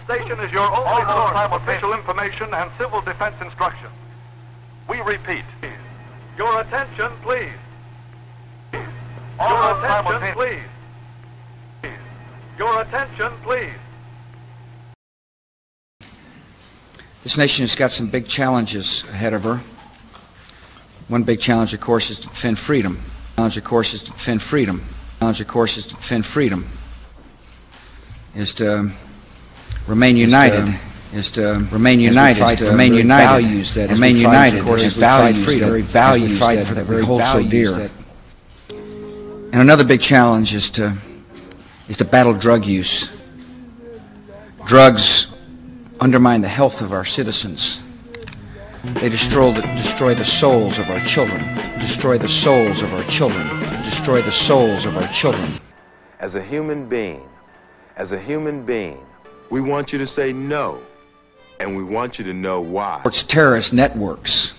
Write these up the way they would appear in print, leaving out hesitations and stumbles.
station is your only source of official information and civil defense instruction. We repeat. Your attention, please. Your attention, please. Your attention, please. This nation has got some big challenges ahead of her. One big challenge, of course, is to defend freedom. Challenge, of course, is to defend freedom. Challenge, of course, is to defend freedom. Is to remain united. Is to remain united. Is to remain united. Values that remain united. Of course, is values. Very values that we hold so dear. And another big challenge is to battle drug use. Drugs undermine the health of our citizens. They destroy the souls of our children. Destroy the souls of our children. Destroy the souls of our children. As a human being, we want you to say no, and we want you to know why. It's terrorist networks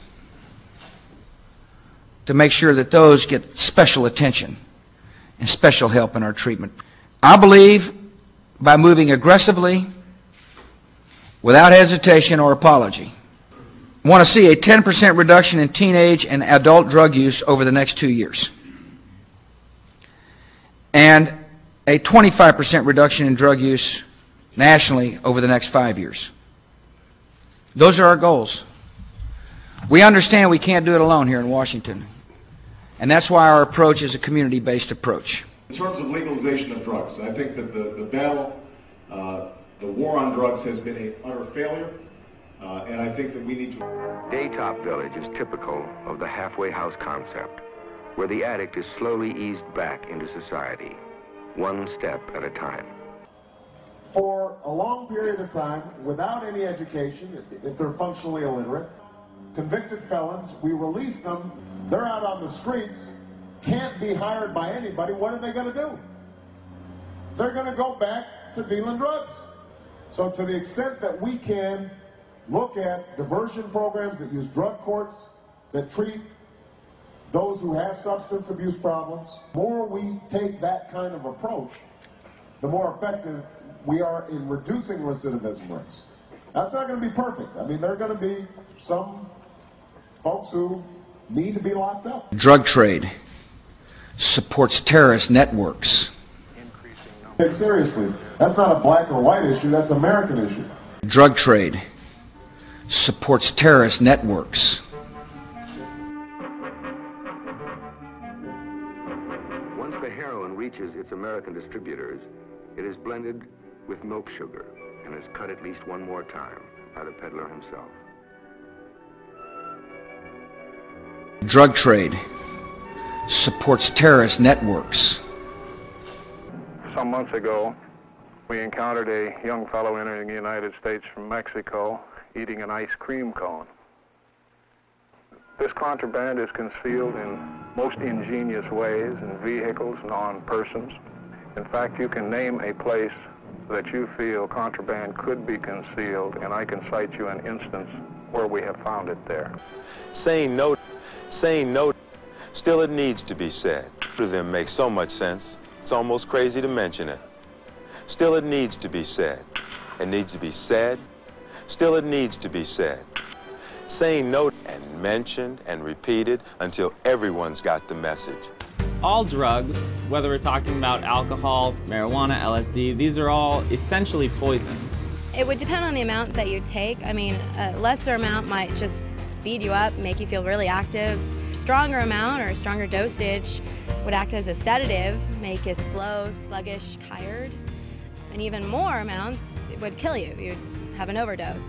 to make sure that those get special attention and special help in our treatment. I believe by moving aggressively, without hesitation or apology, I want to see a 10% reduction in teenage and adult drug use over the next 2 years, and a 25% reduction in drug use nationally over the next 5 years. Those are our goals. We understand we can't do it alone here in Washington, and that's why our approach is a community-based approach. In terms of legalization of drugs, I think that the battle, the war on drugs has been an utter failure, and I think that we need to... Daytop Village is typical of the halfway house concept, where the addict is slowly eased back into society, one step at a time. For a long period of time, without any education, if they're functionally illiterate, convicted felons, we release them, they're out on the streets, can't be hired by anybody. What are they going to do? They're going to go back to dealing drugs. So to the extent that we can look at diversion programs that use drug courts, that treat those who have substance abuse problems, the more we take that kind of approach, the more effective we are in reducing recidivism rates. That's not going to be perfect. I mean, there are going to be some folks who need to be locked up. Drug trade supports terrorist networks. Take seriously, that's not a black or white issue, that's an American issue. Drug trade supports terrorist networks. Once the heroin reaches its American distributors, it is blended with milk sugar and is cut at least one more time by the peddler himself. Drug trade supports terrorist networks. Some months ago, we encountered a young fellow entering the United States from Mexico eating an ice cream cone. This contraband is concealed in most ingenious ways in vehicles and on persons. In fact, you can name a place that you feel contraband could be concealed, and I can cite you an instance where we have found it there. Saying no, still it needs to be said. To them makes so much sense, it's almost crazy to mention it. Still it needs to be said. It needs to be said. Still it needs to be said. Saying no and mentioned and repeated until everyone's got the message. All drugs, whether we're talking about alcohol, marijuana, LSD, these are all essentially poisons. It would depend on the amount that you take. I mean, a lesser amount might just speed you up, make you feel really active. Stronger amount or stronger dosage would act as a sedative, make you slow, sluggish, tired. And even more amounts would kill you. You'd have an overdose.